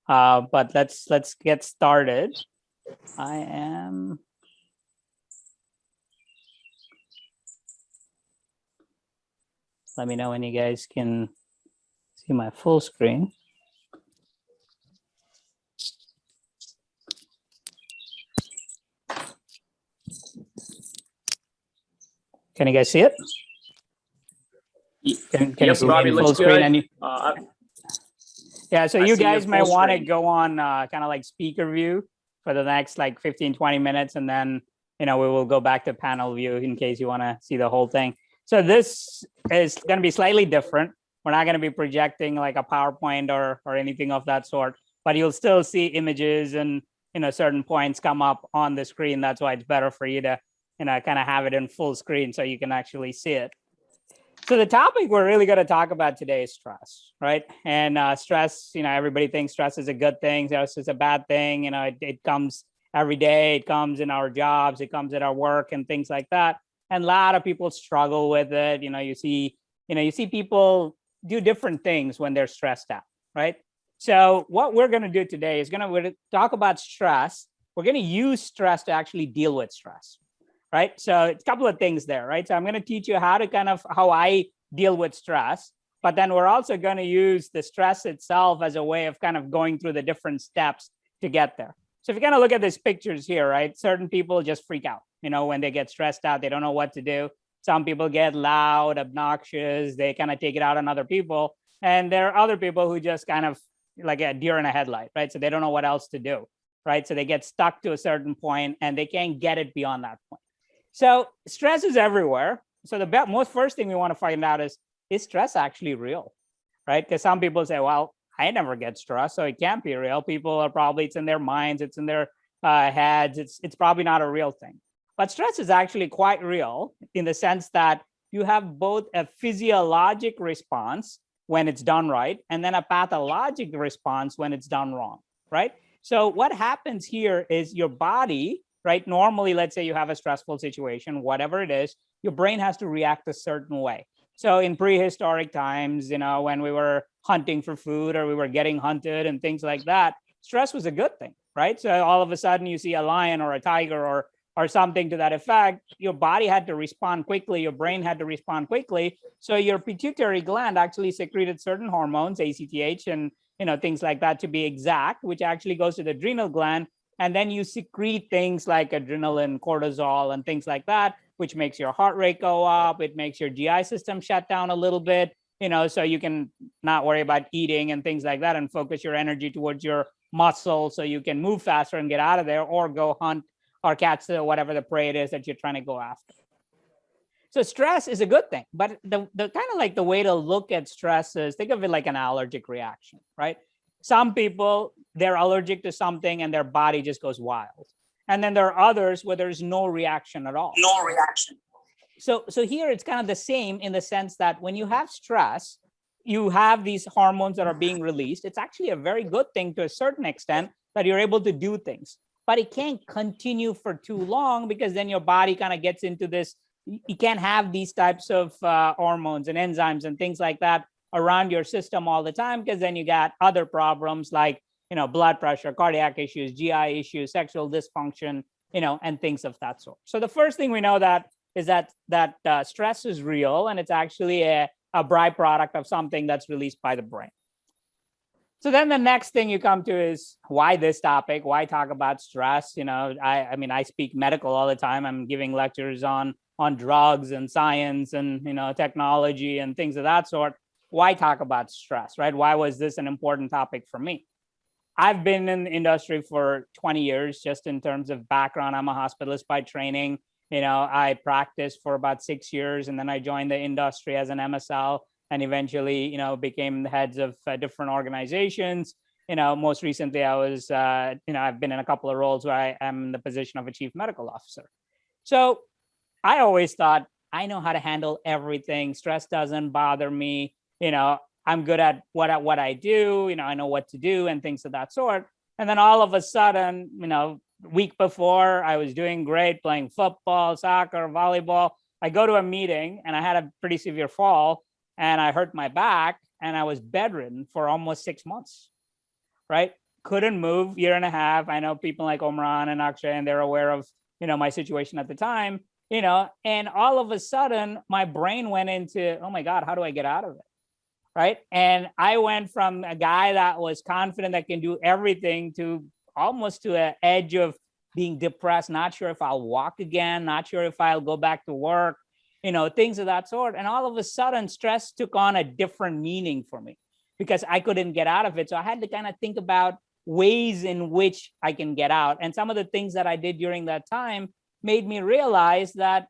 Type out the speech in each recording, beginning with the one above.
But let's get started. Let me know when you guys can see my full screen. Can you guys see it? Can you see me in full screen? And yeah, so you guys might want to go on kind of like speaker view for the next like 15-20 minutes, and then we will go back to panel view in case you want to see the whole thing. So this is going to be slightly different. We're not going to be projecting like a PowerPoint or anything of that sort, but you'll still see images and certain points come up on the screen. That's why it's better for you to kind of have it in full screen so you can actually see it. So the topic we're really going to talk about today is stress, right? And stress, everybody thinks stress is a good thing. Stress is a bad thing. It comes every day. It comes in our jobs. It comes at our work and things like that. And a lot of people struggle with it. You see people do different things when they're stressed out, right? So what we're going to do today is we're going to talk about stress. We're going to use stress to actually deal with stress. Right. So it's a couple of things there. Right. So I'm going to teach you how I deal with stress. But then we're also going to use the stress itself as a way of kind of going through the different steps to get there. So if you kind of look at these pictures here, right, certain people just freak out, when they get stressed out, they don't know what to do. Some people get loud, obnoxious, they kind of take it out on other people. And there are other people who just kind of like a deer in a headlight, right? So they don't know what else to do, right? So they get stuck to a certain point and they can't get it beyond that point. So stress is everywhere. So the most first thing we want to find out is stress actually real, right? Because some people say, well, I never get stressed, so it can't be real. People are probably, it's in their minds, it's in their heads. It's probably not a real thing. But stress is actually quite real in the sense that you have both a physiologic response when it's done right, and then a pathologic response when it's done wrong, right? So what happens here is your body, right? Normally, let's say you have a stressful situation, whatever it is, your brain has to react a certain way. So in prehistoric times, when we were hunting for food or we were getting hunted and things like that, stress was a good thing, right? So all of a sudden you see a lion or a tiger or something to that effect, your body had to respond quickly, your brain had to respond quickly. So your pituitary gland actually secreted certain hormones, ACTH and things like that to be exact, which actually goes to the adrenal gland. And then you secrete things like adrenaline, cortisol, and things like that, which makes your heart rate go up. It makes your GI system shut down a little bit, so you can not worry about eating and things like that and focus your energy towards your muscle so you can move faster and get out of there or go hunt or catch whatever the prey it is that you're trying to go after. So stress is a good thing, but the kind of like the way to look at stress is think of it like an allergic reaction, right? Some people, they're allergic to something and their body just goes wild. And then there are others where there's no reaction at all. No reaction. So here it's kind of the same in the sense that when you have stress, you have these hormones that are being released. It's actually a very good thing to a certain extent that you're able to do things, but it can't continue for too long because then your body kind of gets into this. You can't have these types of hormones and enzymes and things like that around your system all the time, because then you got other problems like blood pressure, cardiac issues, GI issues, sexual dysfunction, and things of that sort. So the first thing we know is that stress is real, and it's actually a byproduct of something that's released by the brain. So then the next thing you come to is why this topic? Why talk about stress? I mean, I speak medical all the time. I'm giving lectures on drugs and science and technology and things of that sort. Why talk about stress, right? Why was this an important topic for me? I've been in the industry for 20 years, just in terms of background. I'm a hospitalist by training. I practiced for about 6 years, and then I joined the industry as an MSL and eventually, became the heads of different organizations. Most recently I was, I've been in a couple of roles where I am in the position of a chief medical officer. So I always thought, I know how to handle everything. Stress doesn't bother me. I'm good at what I do. I know what to do and things of that sort. And then all of a sudden, week before, I was doing great, playing football, soccer, volleyball. I go to a meeting and I had a pretty severe fall and I hurt my back and I was bedridden for almost 6 months, right? couldn't move, year and a half. I know people like Omran and Akshay, and they're aware of, my situation at the time, and all of a sudden my brain went into, oh my God, how do I get out of it? Right. And I went from a guy that was confident that can do everything to almost to an edge of being depressed, not sure if I'll walk again, not sure if I'll go back to work, things of that sort. And all of a sudden, stress took on a different meaning for me because I couldn't get out of it. So I had to kind of think about ways in which I can get out. And some of the things that I did during that time made me realize that,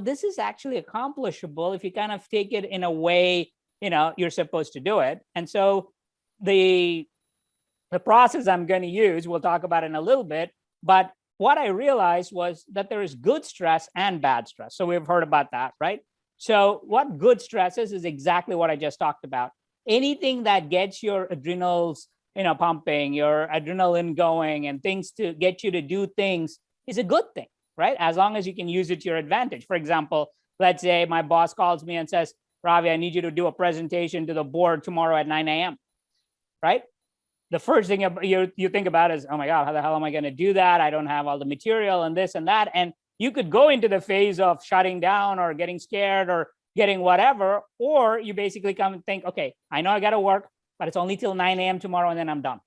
this is actually accomplishable if you kind of take it in a way, you're supposed to do it. And so the process I'm going to use, we'll talk about in a little bit, but what I realized was that there is good stress and bad stress. So we've heard about that, right? So what good stress is exactly what I just talked about. Anything that gets your adrenals, pumping, your adrenaline going, and things to get you to do things is a good thing, right? As long as you can use it to your advantage. For example, let's say my boss calls me and says, Ravi, I need you to do a presentation to the board tomorrow at 9 a.m., right? The first thing you think about is, oh my God, how the hell am I going to do that? I don't have all the material and this and that. And you could go into the phase of shutting down or getting scared or getting whatever, or you basically come and think, okay, I know I got to work, but it's only till 9 a.m. tomorrow and then I'm done.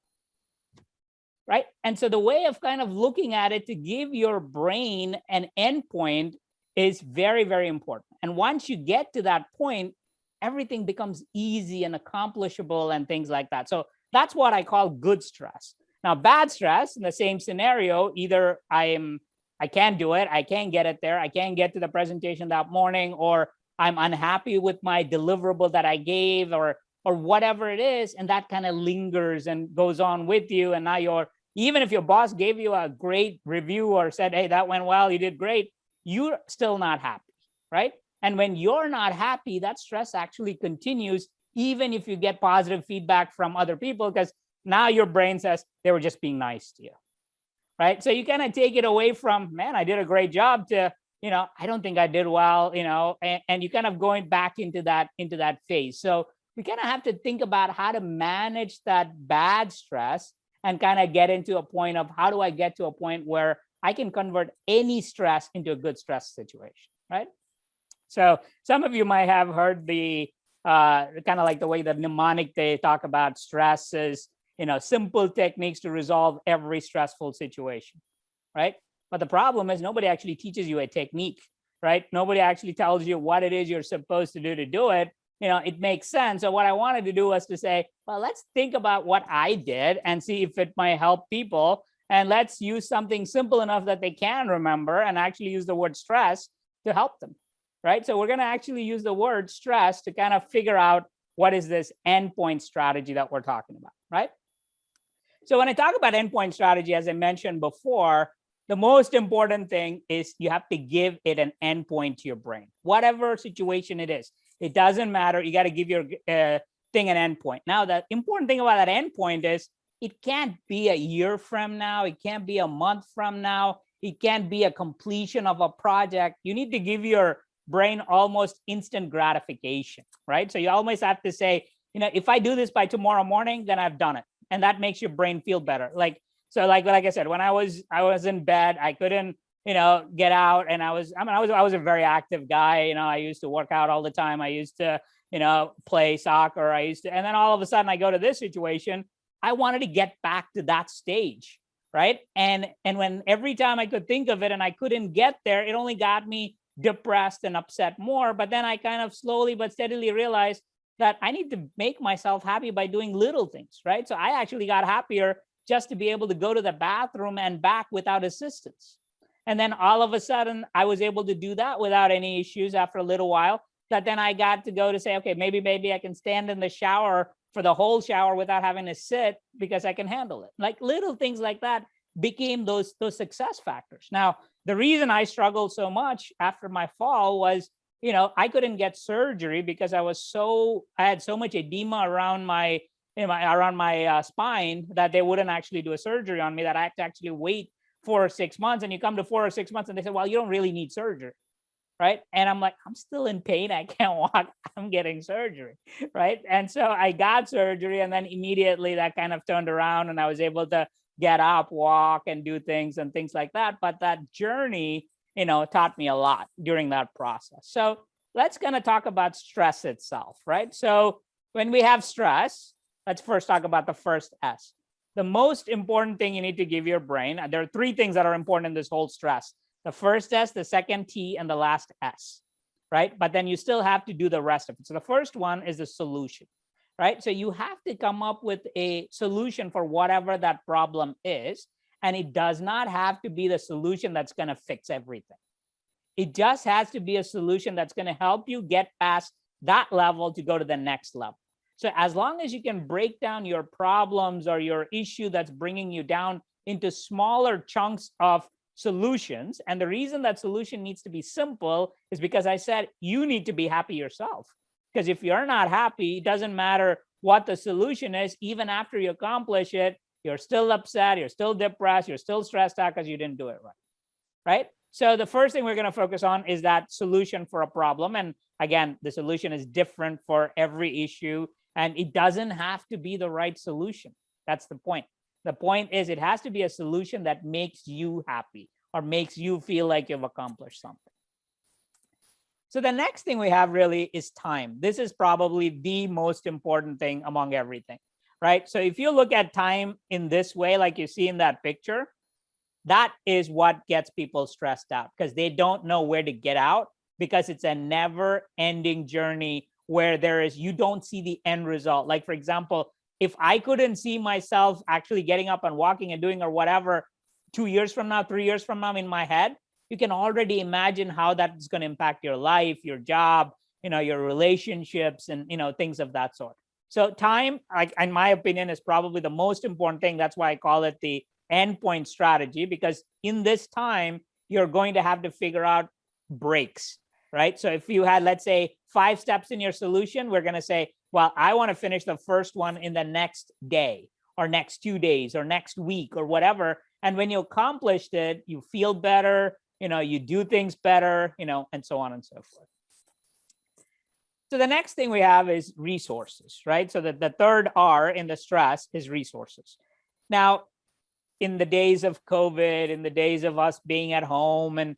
Right. And so the way of kind of looking at it to give your brain an endpoint is very, very important. And once you get to that point, everything becomes easy and accomplishable and things like that. So that's what I call good stress. Now, bad stress in the same scenario, either I can't do it, I can't get it there, I can't get to the presentation that morning, or I'm unhappy with my deliverable that I gave, or whatever it is, and that kind of lingers and goes on with you. And now even if your boss gave you a great review or said, hey, that went well, you did great, you're still not happy, right? And when you're not happy, that stress actually continues, even if you get positive feedback from other people, because now your brain says they were just being nice to you, right? So you kind of take it away from, man, I did a great job, to, I don't think I did well, and you kind of going back into that phase. So we kind of have to think about how to manage that bad stress and kind of get into a point of, how do I get to a point where I can convert any stress into a good stress situation, right? So some of you might have heard the kind of like the way that mnemonic they talk about stress is, simple techniques to resolve every stressful situation, right? But the problem is nobody actually teaches you a technique, right? Nobody actually tells you what it is you're supposed to do it. It makes sense. So what I wanted to do was to say, well, let's think about what I did and see if it might help people. And let's use something simple enough that they can remember and actually use the word stress to help them, right? So we're going to actually use the word stress to kind of figure out what is this endpoint strategy that we're talking about, right? So when I talk about endpoint strategy, as I mentioned before, the most important thing is you have to give it an endpoint to your brain, whatever situation it is. It doesn't matter. You got to give your thing an endpoint. Now, the important thing about that endpoint is it can't be a year from now. It can't be a month from now. It can't be a completion of a project. You need to give your brain almost instant gratification, right? So you almost have to say, if I do this by tomorrow morning, then I've done it. And that makes your brain feel better. Like I said, when I was in bed, I couldn't, get out. And I was a very active guy. I used to work out all the time. I used to, play soccer. And then all of a sudden I go to this situation. I wanted to get back to that stage, right? And when every time I could think of it and I couldn't get there, it only got me depressed and upset more. But then I kind of slowly but steadily realized that I need to make myself happy by doing little things, right? So I actually got happier just to be able to go to the bathroom and back without assistance. And then all of a sudden I was able to do that without any issues after a little while. That then I got to go to say, okay, maybe I can stand in the shower for the whole shower without having to sit because I can handle it. Like little things like that became those success factors. Now, the reason I struggled so much after my fall was, I couldn't get surgery because I had so much edema around my spine that they wouldn't actually do a surgery on me, that I had to actually wait 4 or 6 months. And you come to 4 or 6 months and they say, well, you don't really need surgery, right? And I'm like, I'm still in pain. I can't walk. I'm getting surgery, right? And so I got surgery, and then immediately that kind of turned around, and I was able to get up, walk, and do things and things like that. But that journey, taught me a lot during that process. So let's kind of talk about stress itself, right? So when we have stress, let's first talk about the first S. The most important thing you need to give your brain, there are three things that are important in this whole stress: the first S, the second T, and the last S, right? But then you still have to do the rest of it. So the first one is the solution, right? So you have to come up with a solution for whatever that problem is. And it does not have to be the solution that's going to fix everything. It just has to be a solution that's going to help you get past that level to go to the next level. So as long as you can break down your problems or your issue that's bringing you down into smaller chunks of solutions, and the reason that solution needs to be simple is because I said you need to be happy yourself. Because if you're not happy, it doesn't matter what the solution is. Even after you accomplish it, you're still upset, you're still depressed, you're still stressed out because you didn't do it right, right? So the first thing we're going to focus on is that solution for a problem. And again, the solution is different for every issue, and it doesn't have to be the right solution. That's the point. The point is it has to be a solution that makes you happy or makes you feel like you've accomplished something. So the next thing we have really is time. This is probably the most important thing among everything, right? So if you look at time in this way, like you see in that picture, that is what gets people stressed out, because they don't know where to get out, because it's a never ending journey where you don't see the end result. Like, for example, if I couldn't see myself actually getting up and walking and doing or whatever 2 years from now, 3 years from now in my head, you can already imagine how that's going to impact your life, your job, your relationships, and things of that sort. So time, like in my opinion, is probably the most important thing. That's why I call it the endpoint strategy, because in this time, you're going to have to figure out breaks, right? So if you had, let's say, 5 steps in your solution, we're going to say, well, I want to finish the first one in the next day or next 2 days or next week or whatever. And when you accomplished it, you feel better, you do things better, and so on and so forth. So the next thing we have is resources, right? So the third R in the stress is resources. Now, in the days of COVID, in the days of us being at home and,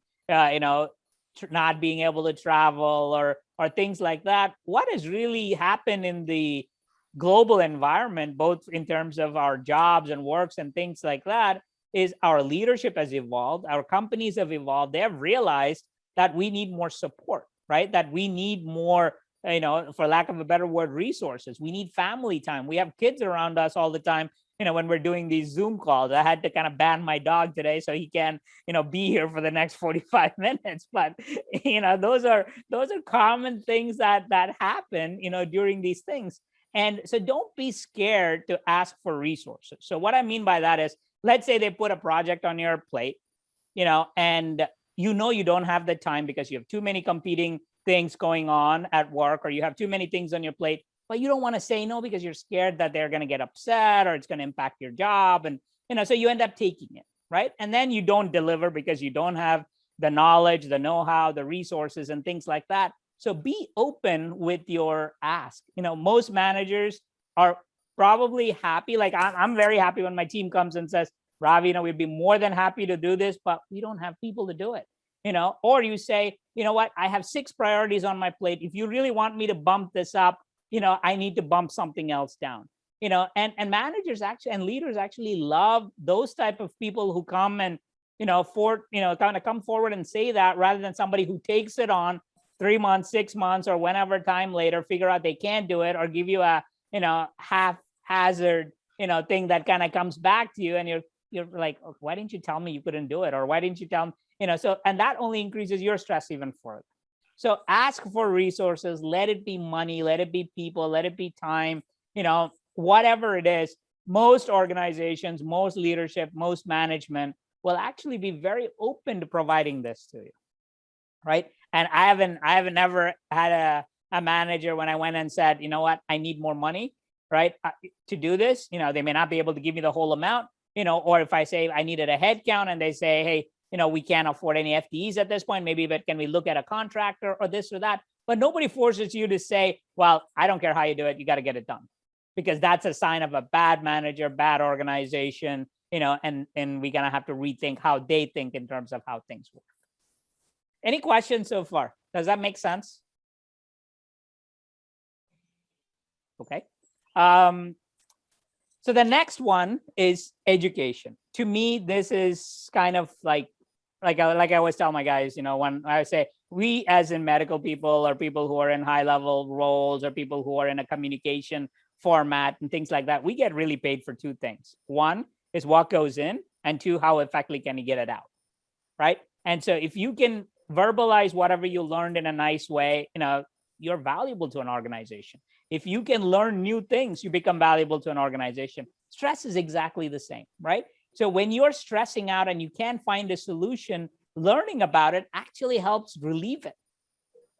not being able to travel or things like that, what has really happened in the global environment, both in terms of our jobs and works and things like that, is our leadership has evolved, our companies have evolved. They have realized that we need more support, right? That we need more, for lack of a better word, resources. We need family time. We have kids around us all the time. When we're doing these Zoom calls, I had to kind of ban my dog today so he can, be here for the next 45 minutes. But, those are common things that happen, during these things. And so don't be scared to ask for resources. So what I mean by that is, let's say they put a project on your plate, and you don't have the time because you have too many competing things going on at work, or you have too many things on your plate, but you don't want to say no because you're scared that they're going to get upset or it's going to impact your job. And, so you end up taking it, right? And then you don't deliver because you don't have the knowledge, the know-how, the resources, and things like that. So be open with your ask. Most managers are probably happy. Like I'm very happy when my team comes and says, Ravi, we'd be more than happy to do this, but we don't have people to do it. Or you say, what, I have 6 priorities on my plate. If you really want me to bump this up, I need to bump something else down. And managers actually and leaders actually love those type of people who come and kind of come forward and say that, rather than somebody who takes it on 3 months, 6 months, or whenever time later, figure out they can't do it, or give you a haphazard thing that kind of comes back to you, and you're like, oh, why didn't you tell me you couldn't do it, or why didn't you tell me, so, and that only increases your stress even further. So ask for resources. Let it be money, let it be people, let it be time, whatever it is. Most organizations, most leadership, most management will actually be very open to providing this to you, right? And I haven't ever had a manager when I went and said, what, I need more money, right, to do this. They may not be able to give me the whole amount, or if I say I needed a head count and they say, hey, we can't afford any FTEs at this point. Maybe, but can we look at a contractor or this or that? But nobody forces you to say, well, I don't care how you do it, you got to get it done, because that's a sign of a bad manager, bad organization, and we're going to have to rethink how they think in terms of how things work. Any questions so far? Does that make sense? Okay. So the next one is education. To me, this is kind of like I always tell my guys, when I say we as in medical people, or people who are in high level roles, or people who are in a communication format and things like that, we get really paid for two things. One is what goes in, and two, how effectively can you get it out, right? And so if you can verbalize whatever you learned in a nice way, you're valuable to an organization. If you can learn new things, you become valuable to an organization. Stress is exactly the same, right? So when you're stressing out and you can't find a solution, learning about it actually helps relieve it,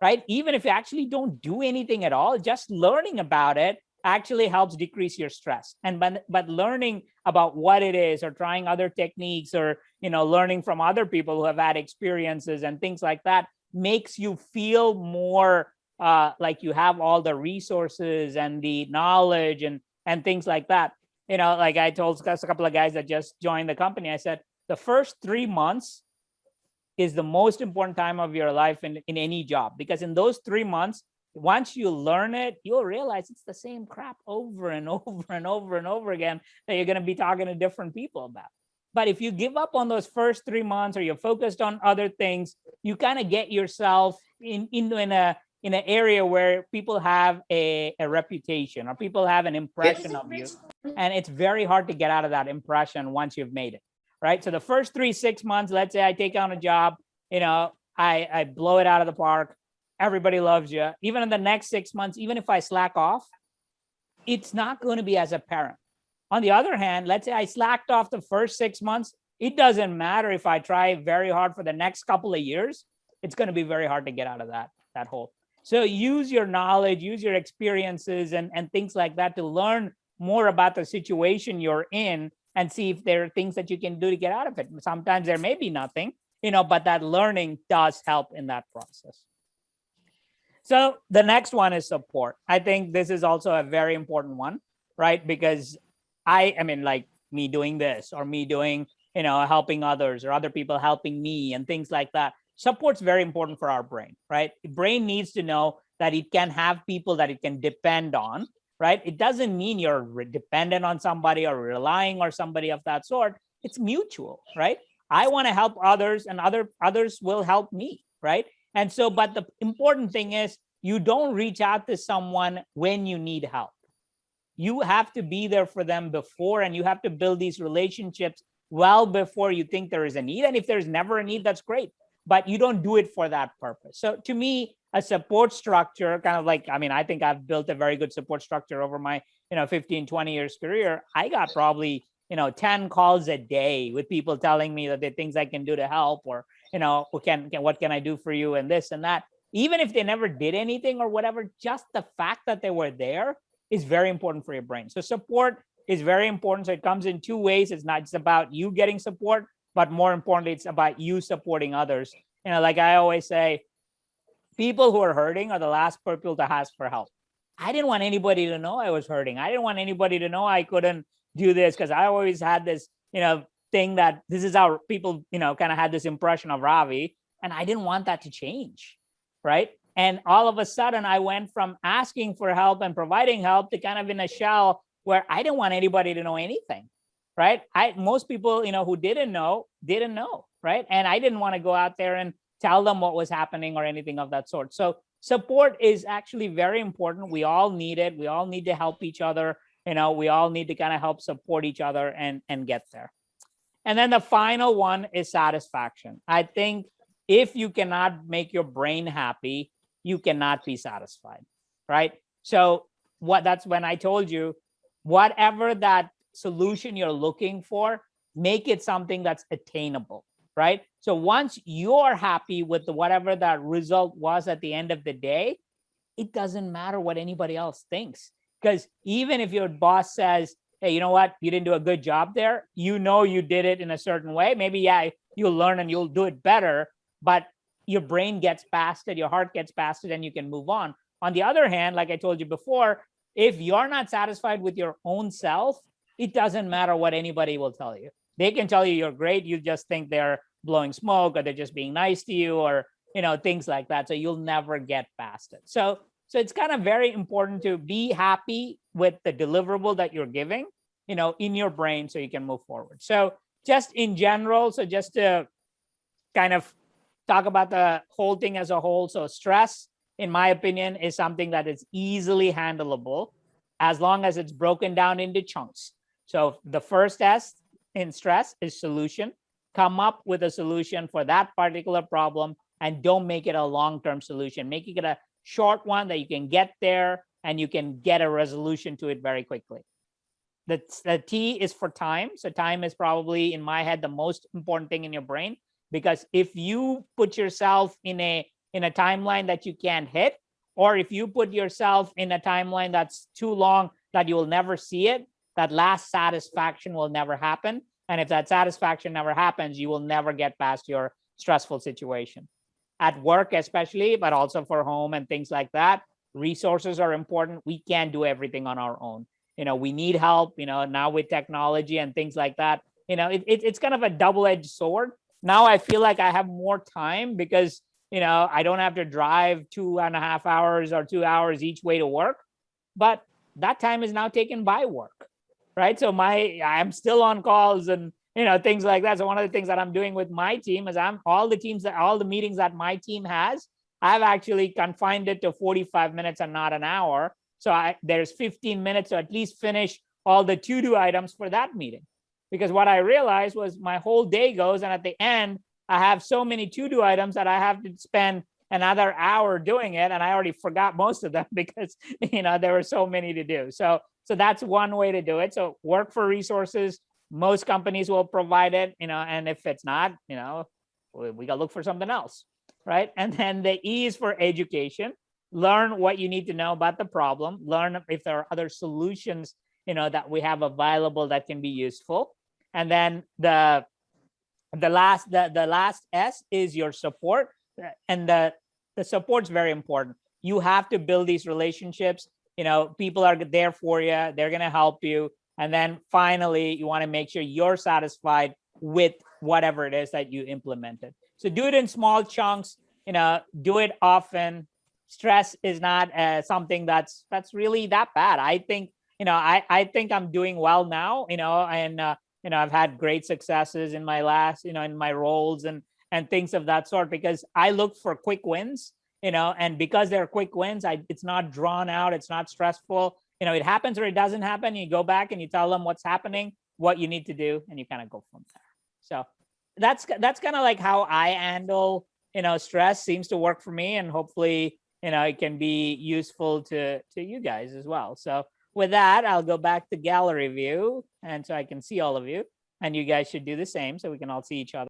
right? Even if you actually don't do anything at all, just learning about it actually helps decrease your stress. And but learning about what it is, or trying other techniques, or learning from other people who have had experiences and things like that, makes you feel more like you have all the resources and the knowledge and things like that. Like I told a couple of guys that just joined the company, I said, the first 3 months is the most important time of your life in any job, because in those 3 months, once you learn it, you'll realize it's the same crap over and over and over and over again that you're going to be talking to different people about. But if you give up on those first 3 months, or you're focused on other things, you kind of get yourself in an area where people have a reputation, or people have an impression of you. And it's very hard to get out of that impression once you've made it, right? So the first 3-6 months, let's say I take on a job, I blow it out of the park. Everybody loves you. Even in the next 6 months, even if I slack off, it's not going to be as apparent. On the other hand, let's say I slacked off the first 6 months. It doesn't matter if I try very hard for the next couple of years. It's going to be very hard to get out of that hole. So use your knowledge, use your experiences and things like that to learn more about the situation you're in, and see if there are things that you can do to get out of it. Sometimes there may be nothing, but that learning does help in that process. So the next one is support. I think this is also a very important one, right? Because I mean, like me doing this, or me doing, helping others, or other people helping me and things like that. Support's very important for our brain, right? The brain needs to know that it can have people that it can depend on, right? It doesn't mean you're dependent on somebody or relying on somebody of that sort. It's mutual, right? I want to help others, and others will help me, right? And so, but the important thing is, you don't reach out to someone when you need help. You have to be there for them before, and you have to build these relationships well before you think there is a need. And if there's never a need, that's great, but you don't do it for that purpose. So to me, a support structure, kind of like, I think I've built a very good support structure over my, 15, 20 years career. I got probably, 10 calls a day with people telling me that there are things I can do to help, or, what can I do for you, and this and that. Even if they never did anything or whatever, just the fact that they were there is very important for your brain. So support is very important. So it comes in two ways. It's not just about you getting support, but more importantly, it's about you supporting others. Like I always say, people who are hurting are the last people to ask for help. I didn't want anybody to know I was hurting. I didn't want anybody to know I couldn't do this, because I always had this, thing that this is how people, kind of had this impression of Ravi, and I didn't want that to change, right? And all of a sudden, I went from asking for help and providing help to kind of in a shell where I didn't want anybody to know anything, right? Most people, who didn't know, right? And I didn't want to go out there and tell them what was happening or anything of that sort. So support is actually very important. We all need it. We all need to help each other. We all need to kind of help support each other and get there. And then the final one is satisfaction. I think if you cannot make your brain happy, you cannot be satisfied, right? So that's when I told you, whatever that solution you're looking for, make it something that's attainable, right? So once you're happy with whatever that result was at the end of the day, it doesn't matter what anybody else thinks. Because even if your boss says, hey, you know what, you didn't do a good job there, you did it in a certain way. Maybe, yeah, you'll learn and you'll do it better, but your brain gets past it, your heart gets past it, and you can move on. On the other hand, like I told you before, if you're not satisfied with your own self, it doesn't matter what anybody will tell you. They can tell you you're great, you just think they're blowing smoke, or they're just being nice to you, or things like that. So you'll never get past it. So it's kind of very important to be happy with the deliverable that you're giving, in your brain, so you can move forward. So just in general, so just to kind of talk about the whole thing as a whole. So stress, in my opinion, is something that is easily handleable as long as it's broken down into chunks. So the first S in stress is solution. Come up with a solution for that particular problem, and don't make it a long-term solution. Make it a short one that you can get there and you can get a resolution to it very quickly. The T is for time. So time is probably, in my head, the most important thing in your brain, because if you put yourself in a timeline that you can't hit, or if you put yourself in a timeline that's too long that you will never see it, that last satisfaction will never happen. And if that satisfaction never happens, you will never get past your stressful situation. At work especially, but also for home and things like that, resources are important. We can't do everything on our own. We need help, now with technology and things like that. It's kind of a double-edged sword. Now I feel like I have more time because, I don't have to drive 2.5 hours or 2 hours each way to work, but that time is now taken by work, right? So I'm still on calls and, things like that. So one of the things that I'm doing with my team is all the meetings that my team has, I've actually confined it to 45 minutes and not an hour. So there's 15 minutes to at least finish all the to-do items for that meeting. Because what I realized was my whole day goes, and at the end, I have so many to-do items that I have to spend another hour doing it. And I already forgot most of them because, there were so many to do. So that's one way to do it. So work for resources. Most companies will provide it, and if it's not, we got to look for something else, right? And then the E is for education. Learn what you need to know about the problem. Learn if there are other solutions, that we have available that can be useful. And then the last S is your support, and the support's very important. You have to build these relationships. People are there for you. They're going to help you. And then finally, you want to make sure you're satisfied with whatever it is that you implemented. So do it in small chunks, do it often. Stress is not something that's really that bad. I think, I think I'm doing well now, and, I've had great successes in my in my roles and things of that sort, because I look for quick wins, and because they're quick wins, it's not drawn out. It's not stressful. It happens or it doesn't happen. You go back and you tell them what's happening, what you need to do, and you kind of go from there. So that's kind of like how I handle, stress. Seems to work for me, and hopefully, it can be useful to you guys as well. So with that, I'll go back to gallery view, and so I can see all of you, and you guys should do the same so we can all see each other.